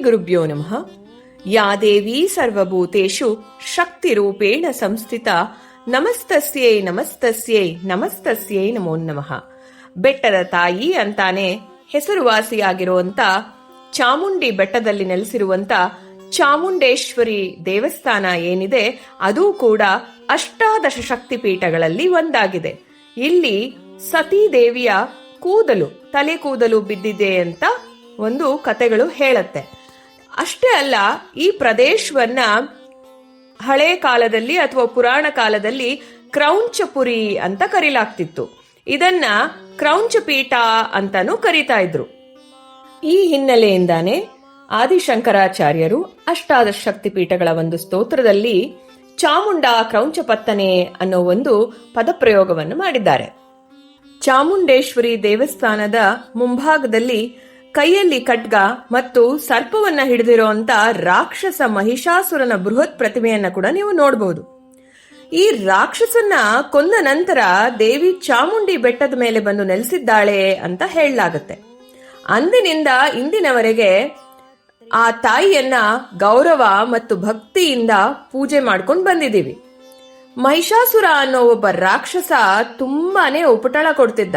ಗುರುಭ್ಯೋ ನಮಃ. ಯಾ ದೇವಿ ಸರ್ವಭೂತೇಷು ಶಕ್ತಿರೂಪೇಣ ಸಂಸ್ಥಿತ ನಮಸ್ತಸ್ಯೈ ನಮಸ್ತಸ್ಯೈ ನಮಸ್ತಸ್ಯೈ ನಮೋ ನಮಃ. ಬೆಟ್ಟದ ತಾಯಿ ಅಂತಾನೆ ಹೆಸರುವಾಸಿಯಾಗಿರುವಂತ ಚಾಮುಂಡಿ ಬೆಟ್ಟದಲ್ಲಿ ನೆಲೆಸಿರುವಂತ ಚಾಮುಂಡೇಶ್ವರಿ ದೇವಸ್ಥಾನ ಏನಿದೆ ಅದು ಕೂಡ ಅಷ್ಟಾದಶ ಶಕ್ತಿ ಪೀಠಗಳಲ್ಲಿ ಒಂದಾಗಿದೆ. ಇಲ್ಲಿ ಸತೀ ದೇವಿಯ ತಲೆ ಕೂದಲು ಬಿದ್ದಿದೆ ಅಂತ ಒಂದು ಕತೆಗಳು ಹೇಳುತ್ತೆ. ಅಷ್ಟೇ ಅಲ್ಲ, ಈ ಪ್ರದೇಶವನ್ನ ಹಳೆ ಕಾಲದಲ್ಲಿ ಅಥವಾ ಪುರಾಣ ಕಾಲದಲ್ಲಿ ಕ್ರೌಂಚಪುರಿ ಅಂತ ಕರೀಲಾಗ್ತಿತ್ತು. ಇದನ್ನ ಕ್ರೌಂಚಪೀಠ ಅಂತಾನೂ ಕರೀತಾ ಇದ್ರು. ಈ ಹಿನ್ನೆಲೆಯಿಂದಾನೆ ಆದಿಶಂಕರಾಚಾರ್ಯರು ಅಷ್ಟಾದಶ ಶಕ್ತಿ ಪೀಠಗಳ ಒಂದು ಸ್ತೋತ್ರದಲ್ಲಿ ಚಾಮುಂಡ ಕ್ರೌಂಚಪತ್ತನೆ ಅನ್ನೋ ಒಂದು ಪದಪ್ರಯೋಗವನ್ನು ಮಾಡಿದ್ದಾರೆ. ಚಾಮುಂಡೇಶ್ವರಿ ದೇವಸ್ಥಾನದ ಮುಂಭಾಗದಲ್ಲಿ ಕೈಯಲ್ಲಿ ಖಡ್ಗ ಮತ್ತು ಸರ್ಪವನ್ನ ಹಿಡಿದಿರುವಂತ ರಾಕ್ಷಸ ಮಹಿಷಾಸುರನ ಬೃಹತ್ ಪ್ರತಿಮೆಯನ್ನ ಕೂಡ ನೀವು ನೋಡಬಹುದು. ಈ ರಾಕ್ಷಸನ್ನ ಕೊಂದ ನಂತರ ದೇವಿ ಚಾಮುಂಡಿ ಬೆಟ್ಟದ ಮೇಲೆ ಬಂದು ನೆಲೆಸಿದ್ದಾಳೆ ಅಂತ ಹೇಳಲಾಗತ್ತೆ. ಅಂದಿನಿಂದ ಇಂದಿನವರೆಗೆ ಆ ತಾಯಿಯನ್ನ ಗೌರವ ಮತ್ತು ಭಕ್ತಿಯಿಂದ ಪೂಜೆ ಮಾಡ್ಕೊಂಡು ಬಂದಿದ್ದೀವಿ. ಮಹಿಷಾಸುರ ಅನ್ನೋ ಒಬ್ಬ ರಾಕ್ಷಸ ತುಂಬಾನೇ ಉಪಟಳ ಕೊಡ್ತಿದ್ದ.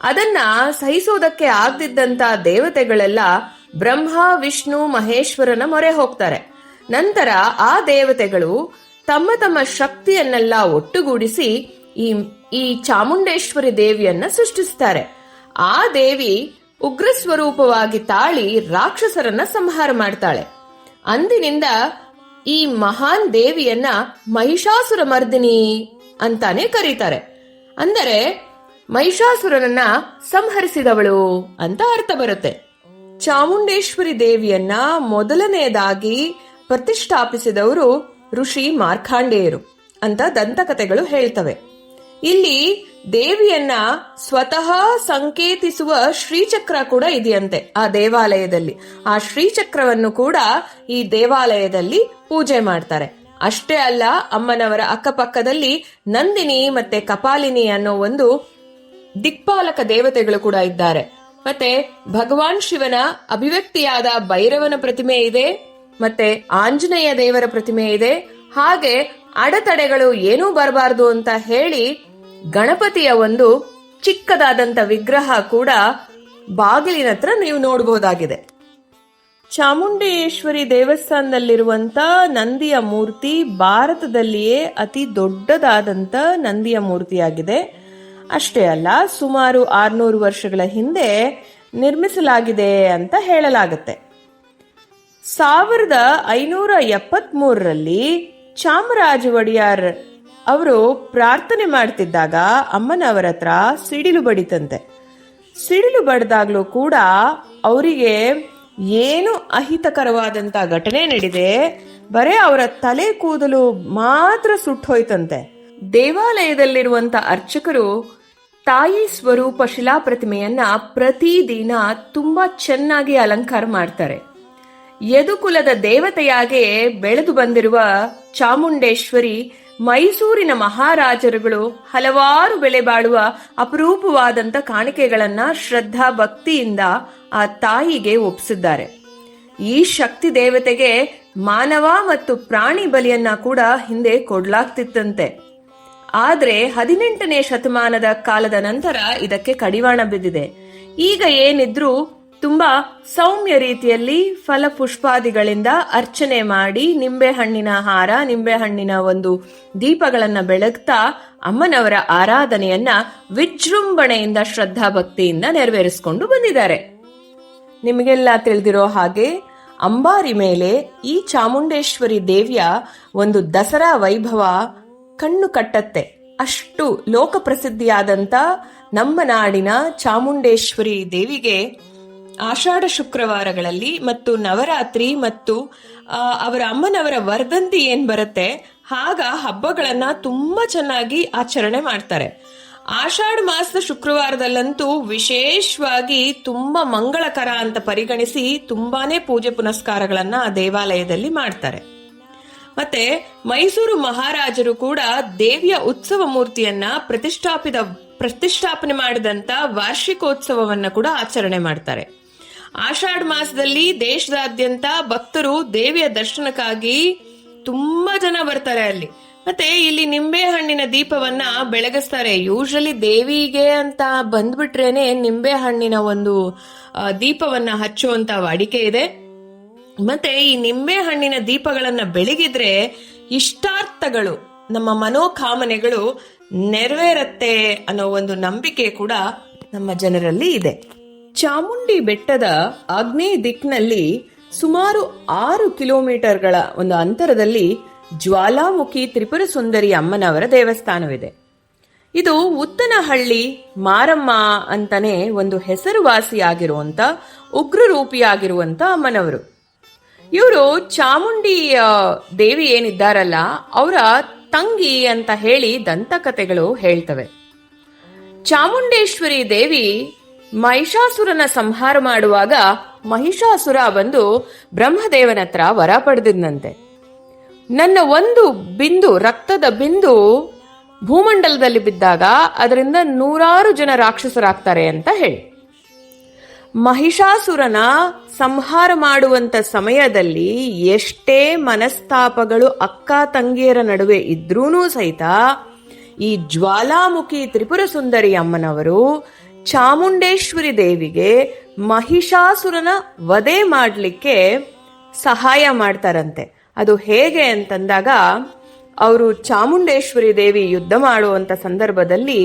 ಅದನ್ನ ಸಹಿಸೋದಕ್ಕೆ ಆಗದಿದ್ದಂತ ದೇವತೆಗಳೆಲ್ಲ ಬ್ರಹ್ಮ, ವಿಷ್ಣು, ಮಹೇಶ್ವರನ ಮೊರೆ ಹೋಗ್ತಾರೆ. ನಂತರ ಆ ದೇವತೆಗಳು ತಮ್ಮ ತಮ್ಮ ಶಕ್ತಿಯನ್ನೆಲ್ಲ ಒಟ್ಟುಗೂಡಿಸಿ ಈ ಚಾಮುಂಡೇಶ್ವರಿ ದೇವಿಯನ್ನ ಸೃಷ್ಟಿಸ್ತಾರೆ. ಆ ದೇವಿ ಉಗ್ರ ಸ್ವರೂಪವಾಗಿ ತಾಳಿ ರಾಕ್ಷಸರನ್ನ ಸಂಹಾರ ಮಾಡ್ತಾಳೆ. ಅಂದಿನಿಂದ ಈ ಮಹಾನ್ ದೇವಿಯನ್ನ ಮಹಿಷಾಸುರ ಮರ್ದಿನಿ ಅಂತಾನೆ ಕರೀತಾರೆ. ಅಂದರೆ ಮಹಿಷಾಸುರನನ್ನ ಸಂಹರಿಸಿದವಳು ಅಂತ ಅರ್ಥ ಬರುತ್ತೆ. ಚಾಮುಂಡೇಶ್ವರಿ ದೇವಿಯನ್ನ ಮೊದಲನೆಯದಾಗಿ ಪ್ರತಿಷ್ಠಾಪಿಸಿದವರು ಋಷಿ ಮಾರ್ಕಾಂಡೇಯರು ಅಂತ ದಂತಕಥೆಗಳು ಹೇಳ್ತವೆ. ಇಲ್ಲಿ ದೇವಿಯನ್ನ ಸ್ವತಃ ಸಂಕೇತಿಸುವ ಶ್ರೀಚಕ್ರ ಕೂಡ ಇದೆಯಂತೆ ಆ ದೇವಾಲಯದಲ್ಲಿ. ಆ ಶ್ರೀಚಕ್ರವನ್ನು ಕೂಡ ಈ ದೇವಾಲಯದಲ್ಲಿ ಪೂಜೆ ಮಾಡ್ತಾರೆ. ಅಷ್ಟೇ ಅಲ್ಲ, ಅಮ್ಮನವರ ಅಕ್ಕಪಕ್ಕದಲ್ಲಿ ನಂದಿನಿ ಮತ್ತೆ ಕಪಾಲಿನಿ ಅನ್ನೋ ಒಂದು ದಿಕ್ಪಾಲಕ ದೇವತೆಗಳು ಕೂಡ ಇದ್ದಾರೆ. ಮತ್ತೆ ಭಗವಾನ್ ಶಿವನ ಅಭಿವ್ಯಕ್ತಿಯಾದ ಭೈರವನ ಪ್ರತಿಮೆ ಇದೆ, ಮತ್ತೆ ಆಂಜನೇಯ ದೇವರ ಪ್ರತಿಮೆ ಇದೆ. ಹಾಗೆ ಅಡೆತಡೆಗಳು ಏನೂ ಬರಬಾರದು ಅಂತ ಹೇಳಿ ಗಣಪತಿಯ ಒಂದು ಚಿಕ್ಕದಾದಂತ ವಿಗ್ರಹ ಕೂಡ ಬಾಗಿಲಿನ ಹತ್ರ ನೀವು ನೋಡಬಹುದಾಗಿದೆ. ಚಾಮುಂಡೇಶ್ವರಿ ದೇವಸ್ಥಾನದಲ್ಲಿರುವಂತ ನಂದಿಯ ಮೂರ್ತಿ ಭಾರತದಲ್ಲಿಯೇ ಅತಿ ದೊಡ್ಡದಾದಂತ ನಂದಿಯ ಮೂರ್ತಿಯಾಗಿದೆ. ಅಷ್ಟೇ ಅಲ್ಲ, ಸುಮಾರು 600 ವರ್ಷಗಳ ಹಿಂದೆ ನಿರ್ಮಿಸಲಾಗಿದೆ ಅಂತ ಹೇಳಲಾಗುತ್ತೆ. 1573ರಲ್ಲಿ ಚಾಮರಾಜ ಒಡೆಯರ್ ಅವರು ಪ್ರಾರ್ಥನೆ ಮಾಡ್ತಿದ್ದಾಗ ಅಮ್ಮನವರ ಹತ್ರ ಸಿಡಿಲು ಬಡಿತಂತೆ. ಸಿಡಿಲು ಬಡ್ದಾಗ್ಲೂ ಕೂಡ ಅವರಿಗೆ ಏನು ಅಹಿತಕರವಾದಂತ ಘಟನೆ ನಡೆದಿದೆ, ಬರೇ ಅವರ ತಲೆ ಕೂದಲು ಮಾತ್ರ ಸುಟ್ಟೋಯ್ತಂತೆ. ದೇವಾಲಯದಲ್ಲಿರುವಂತ ಅರ್ಚಕರು ತಾಯಿ ಸ್ವರೂಪ ಶಿಲಾ ಪ್ರತಿಮೆಯನ್ನ ಪ್ರತಿದಿನ ತುಂಬಾ ಚೆನ್ನಾಗಿ ಅಲಂಕಾರ ಮಾಡ್ತಾರೆ. ಯದುಕುಲದ ದೇವತೆಯಾಗೆ ಬೆಳೆದು ಬಂದಿರುವ ಚಾಮುಂಡೇಶ್ವರಿ ಮೈಸೂರಿನ ಮಹಾರಾಜರುಗಳು ಹಲವಾರು ಬೆಲೆ ಬಾಳುವ ಅಪರೂಪವಾದಂತ ಕಾಣಿಕೆಗಳನ್ನ ಶ್ರದ್ಧಾ ಭಕ್ತಿಯಿಂದ ಆ ತಾಯಿಗೆ ಒಪ್ಪಿಸಿದ್ದಾರೆ. ಈ ಶಕ್ತಿ ದೇವತೆಗೆ ಮಾನವ ಮತ್ತು ಪ್ರಾಣಿ ಬಲಿಯನ್ನ ಕೂಡ ಹಿಂದೆ ಕೊಡ್ಲಾಗ್ತಿತ್ತಂತೆ. ಆದ್ರೆ 18ನೇ ಶತಮಾನದ ಕಾಲದ ನಂತರ ಇದಕ್ಕೆ ಕಡಿವಾಣ ಬಿದ್ದಿದೆ. ಈಗ ಏನಿದ್ರೂ ತುಂಬಾ ಸೌಮ್ಯ ರೀತಿಯಲ್ಲಿ ಫಲ ಪುಷ್ಪಾದಿಗಳಿಂದ ಅರ್ಚನೆ ಮಾಡಿ ನಿಂಬೆಹಣ್ಣಿನ ಹಾರ, ನಿಂಬೆಹಣ್ಣಿನ ಒಂದು ದೀಪಗಳನ್ನ ಬೆಳಗ್ತಾ ಅಮ್ಮನವರ ಆರಾಧನೆಯನ್ನ ವಿಜೃಂಭಣೆಯಿಂದ ಶ್ರದ್ಧಾ ಭಕ್ತಿಯಿಂದ ನೆರವೇರಿಸಿಕೊಂಡು ಬಂದಿದ್ದಾರೆ. ನಿಮಗೆಲ್ಲ ತಿಳಿದಿರೋ ಹಾಗೆ ಅಂಬಾರಿ ಮೇಲೆ ಈ ಚಾಮುಂಡೇಶ್ವರಿ ದೇವಿಯ ಒಂದು ದಸರಾ ವೈಭವ ಕಣ್ಣು ಕಟ್ಟತ್ತೆ. ಅಷ್ಟು ಲೋಕ ಪ್ರಸಿದ್ಧಿಯಾದಂತ ನಮ್ಮ ನಾಡಿನ ಚಾಮುಂಡೇಶ್ವರಿ ದೇವಿಗೆ ಆಷಾಢ ಶುಕ್ರವಾರಗಳಲ್ಲಿ ಮತ್ತು ನವರಾತ್ರಿ ಮತ್ತು ಅವರ ಅಮ್ಮನವರ ವರ್ಧಂತಿ ಏನ್ ಬರುತ್ತೆ ಆಗ ಹಬ್ಬಗಳನ್ನ ತುಂಬಾ ಚೆನ್ನಾಗಿ ಆಚರಣೆ ಮಾಡ್ತಾರೆ. ಆಷಾಢ ಮಾಸದ ಶುಕ್ರವಾರದಲ್ಲಂತೂ ವಿಶೇಷವಾಗಿ ತುಂಬಾ ಮಂಗಳಕರ ಅಂತ ಪರಿಗಣಿಸಿ ತುಂಬಾನೇ ಪೂಜೆ ಪುನಸ್ಕಾರಗಳನ್ನ ಆ ದೇವಾಲಯದಲ್ಲಿ ಮಾಡ್ತಾರೆ. ಮತ್ತೆ ಮೈಸೂರು ಮಹಾರಾಜರು ಕೂಡ ದೇವಿಯ ಉತ್ಸವ ಮೂರ್ತಿಯನ್ನ ಪ್ರತಿಷ್ಠಾಪನೆ ಮಾಡಿದಂತ ವಾರ್ಷಿಕೋತ್ಸವವನ್ನ ಕೂಡ ಆಚರಣೆ ಮಾಡ್ತಾರೆ. ಆಷಾಢ ಮಾಸದಲ್ಲಿ ದೇಶದಾದ್ಯಂತ ಭಕ್ತರು ದೇವಿಯ ದರ್ಶನಕ್ಕಾಗಿ ತುಂಬಾ ಜನ ಬರ್ತಾರೆ ಅಲ್ಲಿ. ಮತ್ತೆ ಇಲ್ಲಿ ನಿಂಬೆ ಹಣ್ಣಿನ ದೀಪವನ್ನ ಬೆಳಗಿಸ್ತಾರೆ. ಯೂಶಲಿ ದೇವಿಗೆ ಅಂತ ಬಂದ್ಬಿಟ್ರೇನೆ ನಿಂಬೆ ಹಣ್ಣಿನ ಒಂದು ದೀಪವನ್ನ ಹಚ್ಚುವಂತ ವಾಡಿಕೆ ಇದೆ. ಮತ್ತೆ ಈ ನಿಂಬೆ ಹಣ್ಣಿನ ದೀಪಗಳನ್ನ ಬೆಳಗಿದ್ರೆ ಇಷ್ಟಾರ್ಥಗಳು, ನಮ್ಮ ಮನೋಕಾಮನೆಗಳು ನೆರವೇರತ್ತೆ ಅನ್ನೋ ಒಂದು ನಂಬಿಕೆ ಕೂಡ ನಮ್ಮ ಜನರಲ್ಲಿ ಇದೆ. ಚಾಮುಂಡಿ ಬೆಟ್ಟದ ಆಗ್ನೇಯ ದಿಕ್ಕಿನಲ್ಲಿ ಸುಮಾರು 6 ಕಿಲೋಮೀಟರ್ಗಳ ಒಂದು ಅಂತರದಲ್ಲಿ ಜ್ವಾಲಾಮುಖಿ ತ್ರಿಪುರ ಸುಂದರಿ ಅಮ್ಮನವರ ದೇವಸ್ಥಾನವಿದೆ. ಇದು ಉತ್ತನಹಳ್ಳಿ ಮಾರಮ್ಮ ಅಂತಾನೆ ಒಂದು ಹೆಸರುವಾಸಿಯಾಗಿರುವಂತ ಉಗ್ರರೂಪಿಯಾಗಿರುವಂತ ಅಮ್ಮನವರು. ಇವರು ಚಾಮುಂಡಿ ದೇವಿ ಏನಿದ್ದಾರಲ್ಲ ಅವರ ತಂಗಿ ಅಂತ ಹೇಳಿ ದಂತಕಥೆಗಳು ಹೇಳ್ತವೆ. ಚಾಮುಂಡೇಶ್ವರಿ ದೇವಿ ಮಹಿಷಾಸುರನ ಸಂಹಾರ ಮಾಡುವಾಗ ಮಹಿಷಾಸುರ ಬಂದು ಬ್ರಹ್ಮದೇವನ ಹತ್ರ ವರ ಪಡೆದಿದ್ದಂತೆ, ನನ್ನ ಒಂದು ರಕ್ತದ ಬಿಂದು ಭೂಮಂಡಲದಲ್ಲಿ ಬಿದ್ದಾಗ ಅದರಿಂದ 100 ಜನ ರಾಕ್ಷಸರಾಗ್ತಾರೆ ಅಂತ ಹೇಳಿ. ಮಹಿಷಾಸುರನ ಸಂಹಾರ ಮಾಡುವಂತ ಸಮಯದಲ್ಲಿ ಎಷ್ಟೇ ಮನಸ್ತಾಪಗಳು ಅಕ್ಕ ತಂಗಿಯರ ನಡುವೆ ಇದ್ರೂ ಸಹಿತ ಈ ಜ್ವಾಲಾಮುಖಿ ತ್ರಿಪುರ ಸುಂದರಿ ಅಮ್ಮನವರು ಚಾಮುಂಡೇಶ್ವರಿ ದೇವಿಗೆ ಮಹಿಷಾಸುರನ ವಧೆ ಮಾಡಲಿಕ್ಕೆ ಸಹಾಯ ಮಾಡ್ತಾರಂತೆ. ಅದು ಹೇಗೆ ಅಂತಂದಾಗ, ಅವರು ಚಾಮುಂಡೇಶ್ವರಿ ದೇವಿ ಯುದ್ಧ ಮಾಡುವಂತ ಸಂದರ್ಭದಲ್ಲಿ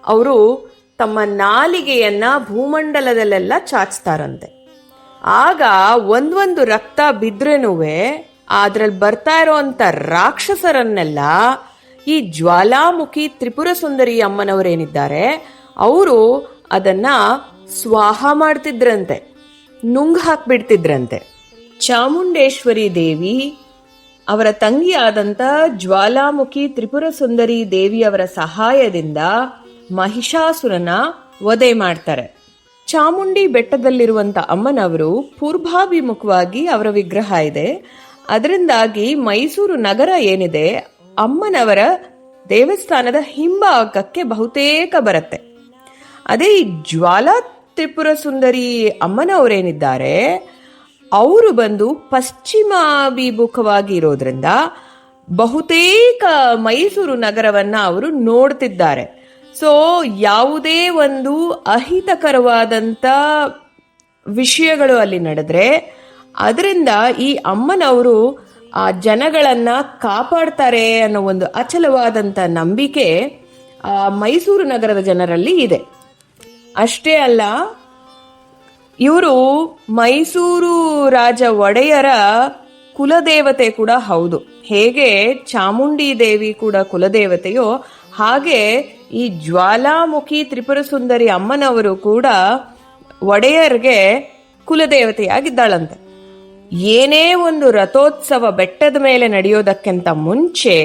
ಅವರು ತಮ್ಮ ನಾಲಿಗೆಯನ್ನ ಭೂಮಂಡಲದಲ್ಲೆಲ್ಲ ಚಾಚ್ತಾರಂತೆ. ಆಗ ಒಂದೊಂದು ರಕ್ತ ಬಿದ್ರೇನುವೆ ಅದ್ರಲ್ಲಿ ಬರ್ತಾ ಇರೋಂತ ರಾಕ್ಷಸರನ್ನೆಲ್ಲ ಈ ಜ್ವಾಲಾಮುಖಿ ತ್ರಿಪುರ ಸುಂದರಿ ಅಮ್ಮನವರೇನಿದ್ದಾರೆ ಅವರು ಅದನ್ನ ಸ್ವಾಹ ಮಾಡ್ತಿದ್ರಂತೆ, ನುಂಗ್ ಹಾಕ್ಬಿಡ್ತಿದ್ರಂತೆ. ಚಾಮುಂಡೇಶ್ವರಿ ದೇವಿ ಅವರ ತಂಗಿಯಾದಂತ ಜ್ವಾಲಾಮುಖಿ ತ್ರಿಪುರ ಸುಂದರಿ ದೇವಿಯವರ ಸಹಾಯದಿಂದ ಮಹಿಷಾಸುರನ ವಧೆ ಮಾಡ್ತಾರೆ. ಚಾಮುಂಡಿ ಬೆಟ್ಟದಲ್ಲಿರುವಂತ ಅಮ್ಮನವರು ಪೂರ್ವಾಭಿಮುಖವಾಗಿ ಅವರ ವಿಗ್ರಹ ಇದೆ. ಅದರಿಂದಾಗಿ ಮೈಸೂರು ನಗರ ಏನಿದೆ ಅಮ್ಮನವರ ದೇವಸ್ಥಾನದ ಹಿಂಭಾಗಕ್ಕೆ ಬಹುತೇಕ ಬರುತ್ತೆ. ಅದೇ ಈ ಜ್ವಾಲಾ ತ್ರಿಪುರ ಸುಂದರಿ ಅಮ್ಮನವರೇನಿದ್ದಾರೆ ಅವರು ಬಂದು ಪಶ್ಚಿಮಾಭಿಮುಖವಾಗಿ ಇರೋದ್ರಿಂದ ಬಹುತೇಕ ಮೈಸೂರು ನಗರವನ್ನ ಅವರು ನೋಡ್ತಿದ್ದಾರೆ. ಸೊ ಯಾವುದೇ ಒಂದು ಅಹಿತಕರವಾದಂತ ವಿಷಯಗಳು ಅಲ್ಲಿ ನಡೆದ್ರೆ ಅದರಿಂದ ಈ ಅಮ್ಮನವರು ಆ ಜನಗಳನ್ನ ಕಾಪಾಡ್ತಾರೆ ಅನ್ನೋ ಒಂದು ಅಚಲವಾದಂತ ನಂಬಿಕೆ ಆ ಮೈಸೂರು ನಗರದ ಜನರಲ್ಲಿ ಇದೆ. ಅಷ್ಟೇ ಅಲ್ಲ, ಇವರು ಮೈಸೂರು ರಾಜ ಒಡೆಯರ ಕುಲದೇವತೆ ಕೂಡ ಹೌದು. ಹೇಗೆ ಚಾಮುಂಡಿ ದೇವಿ ಕೂಡ ಕುಲದೇವತೆಯೋ ಹಾಗೆ ಈ ಜ್ವಾಲಾಮುಖಿ ತ್ರಿಪುರ ಸುಂದರಿ ಅಮ್ಮನವರು ಕೂಡ ಒಡೆಯರ್ಗೆ ಕುಲದೇವತೆಯಾಗಿದ್ದಾಳಂತೆ. ಏನೇ ಒಂದು ರಥೋತ್ಸವ ಬೆಟ್ಟದ ಮೇಲೆ ನಡೆಯೋದಕ್ಕಿಂತ ಮುಂಚೆ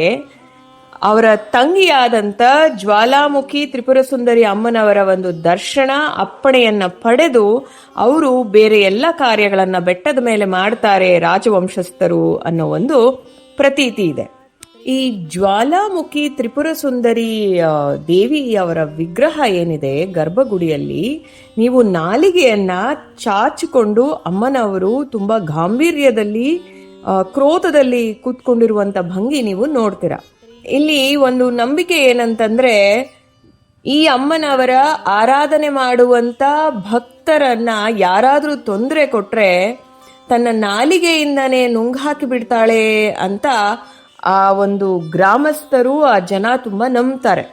ಅವರ ತಂಗಿಯಾದಂಥ ಜ್ವಾಲಾಮುಖಿ ತ್ರಿಪುರ ಸುಂದರಿ ಅಮ್ಮನವರ ಒಂದು ದರ್ಶನ ಅಪ್ಪಣೆಯನ್ನ ಪಡೆದು ಅವರು ಬೇರೆ ಎಲ್ಲ ಕಾರ್ಯಗಳನ್ನ ಬೆಟ್ಟದ ಮೇಲೆ ಮಾಡ್ತಾರೆ ರಾಜವಂಶಸ್ಥರು ಅನ್ನೋ ಒಂದು ಪ್ರತೀತಿ ಇದೆ. ಈ ಜ್ವಾಲಾಮುಖಿ ತ್ರಿಪುರ ಸುಂದರಿ ದೇವಿಯವರ ವಿಗ್ರಹ ಏನಿದೆ ಗರ್ಭಗುಡಿಯಲ್ಲಿ, ನೀವು ನಾಲಿಗೆಯನ್ನ ಚಾಚಿಕೊಂಡು ಅಮ್ಮನವರು ತುಂಬಾ ಗಾಂಭೀರ್ಯದಲ್ಲಿ ಕ್ರೋಧದಲ್ಲಿ ಕೂತ್ಕೊಂಡಿರುವಂತ ಭಂಗಿ ನೀವು ನೋಡ್ತೀರ. ಇಲ್ಲಿ ಒಂದು ನಂಬಿಕೆ ಏನಂತಂದ್ರೆ, ಈ ಅಮ್ಮನವರ ಆರಾಧನೆ ಮಾಡುವಂತ ಭಕ್ತರನ್ನ ಯಾರಾದ್ರೂ ತೊಂದರೆ ಕೊಟ್ರೆ ತನ್ನ ನಾಲಿಗೆಯಿಂದನೇ ನುಂಗಾಕಿ ಬಿಡ್ತಾಳೆ ಅಂತ ಆ ಒಂದು ಗ್ರಾಮಸ್ಥರು ಆ ಜನ ತುಂಬಾ ನಂಬ್ತಾರೆ.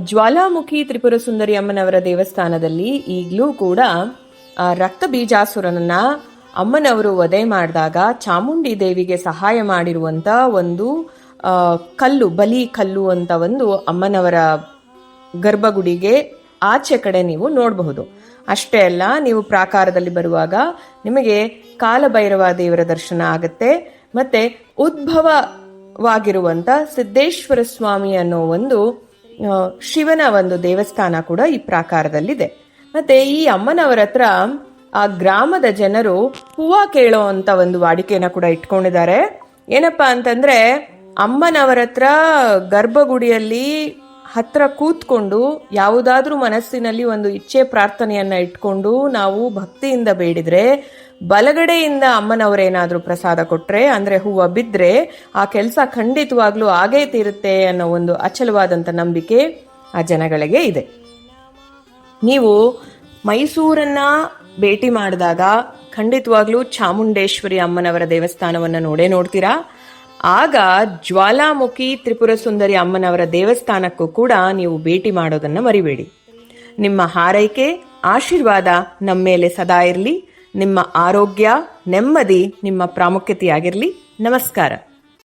ಜ್ವಾಲಾಮುಖಿ ತ್ರಿಪುರ ಸುಂದರಿ ಅಮ್ಮನವರ ದೇವಸ್ಥಾನದಲ್ಲಿ ಈಗಲೂ ಕೂಡ ಆ ರಕ್ತ ಬೀಜಾಸುರನನ್ನ ಅಮ್ಮನವರು ವಧೆ ಮಾಡಿದಾಗ ಚಾಮುಂಡಿ ದೇವಿಗೆ ಸಹಾಯ ಮಾಡಿರುವಂತ ಒಂದು ಕಲ್ಲು, ಬಲಿ ಕಲ್ಲು ಅಂತ ಒಂದು ಅಮ್ಮನವರ ಗರ್ಭಗುಡಿಗೆ ಆಚೆ ಕಡೆ ನೀವು ನೋಡಬಹುದು. ಅಷ್ಟೇ ಅಲ್ಲ, ನೀವು ಪ್ರಾಕಾರದಲ್ಲಿ ಬರುವಾಗ ನಿಮಗೆ ಕಾಲಭೈರವ ದೇವರ ದರ್ಶನ ಆಗುತ್ತೆ. ಮತ್ತೆ ಉದ್ಭವವಾಗಿರುವಂತ ಸಿದ್ದೇಶ್ವರ ಸ್ವಾಮಿ ಅನ್ನೋ ಒಂದು ಶಿವನ ಒಂದು ದೇವಸ್ಥಾನ ಕೂಡ ಈ ಪ್ರಾಕಾರದಲ್ಲಿದೆ. ಮತ್ತೆ ಈ ಅಮ್ಮನವರ ಹತ್ರ ಆ ಗ್ರಾಮದ ಜನರು ಹೂವ ಕೇಳೋ ಅಂತ ಒಂದು ವಾಡಿಕೆನ ಕೂಡ ಇಟ್ಕೊಂಡಿದ್ದಾರೆ. ಏನಪ್ಪಾ ಅಂತಂದ್ರೆ, ಅಮ್ಮನವರ ಹತ್ರ ಗರ್ಭಗುಡಿಯಲ್ಲಿ ಹತ್ರ ಕೂತ್ಕೊಂಡು ಯಾವುದಾದ್ರೂ ಮನಸ್ಸಿನಲ್ಲಿ ಒಂದು ಇಚ್ಛೆ ಪ್ರಾರ್ಥನೆಯನ್ನ ಇಟ್ಕೊಂಡು ನಾವು ಭಕ್ತಿಯಿಂದ ಬೇಡಿದ್ರೆ, ಬಲಗಡೆಯಿಂದ ಅಮ್ಮನವರೇನಾದ್ರೂ ಪ್ರಸಾದ ಕೊಟ್ರೆ, ಅಂದ್ರೆ ಹೂವು ಬಿದ್ರೆ ಆ ಕೆಲಸ ಖಂಡಿತವಾಗ್ಲೂ ಆಗೇ ತೀರುತ್ತೆ ಅನ್ನೋ ಒಂದು ಅಚಲವಾದಂಥ ನಂಬಿಕೆ ಆ ಜನಗಳಿಗೆ ಇದೆ. ನೀವು ಮೈಸೂರನ್ನ ಭೇಟಿ ಮಾಡಿದಾಗ ಖಂಡಿತವಾಗ್ಲೂ ಚಾಮುಂಡೇಶ್ವರಿ ಅಮ್ಮನವರ ದೇವಸ್ಥಾನವನ್ನು ನೋಡ್ತೀರಾ. ಆಗ ಜ್ವಾಲಾಮುಖಿ ತ್ರಿಪುರ ಸುಂದರಿ ಅಮ್ಮನವರ ದೇವಸ್ಥಾನಕ್ಕೂ ಕೂಡ ನೀವು ಭೇಟಿ ಮಾಡೋದನ್ನ ಮರಿಬೇಡಿ. ನಿಮ್ಮ ಹಾರೈಕೆ, ಆಶೀರ್ವಾದ ನಮ್ಮ ಮೇಲೆ ಸದಾ ಇರಲಿ. ನಿಮ್ಮ ಆರೋಗ್ಯ, ನೆಮ್ಮದಿ ನಿಮ್ಮ ಪ್ರಾಮುಖ್ಯತೆಯಾಗಿರಲಿ. ನಮಸ್ಕಾರ.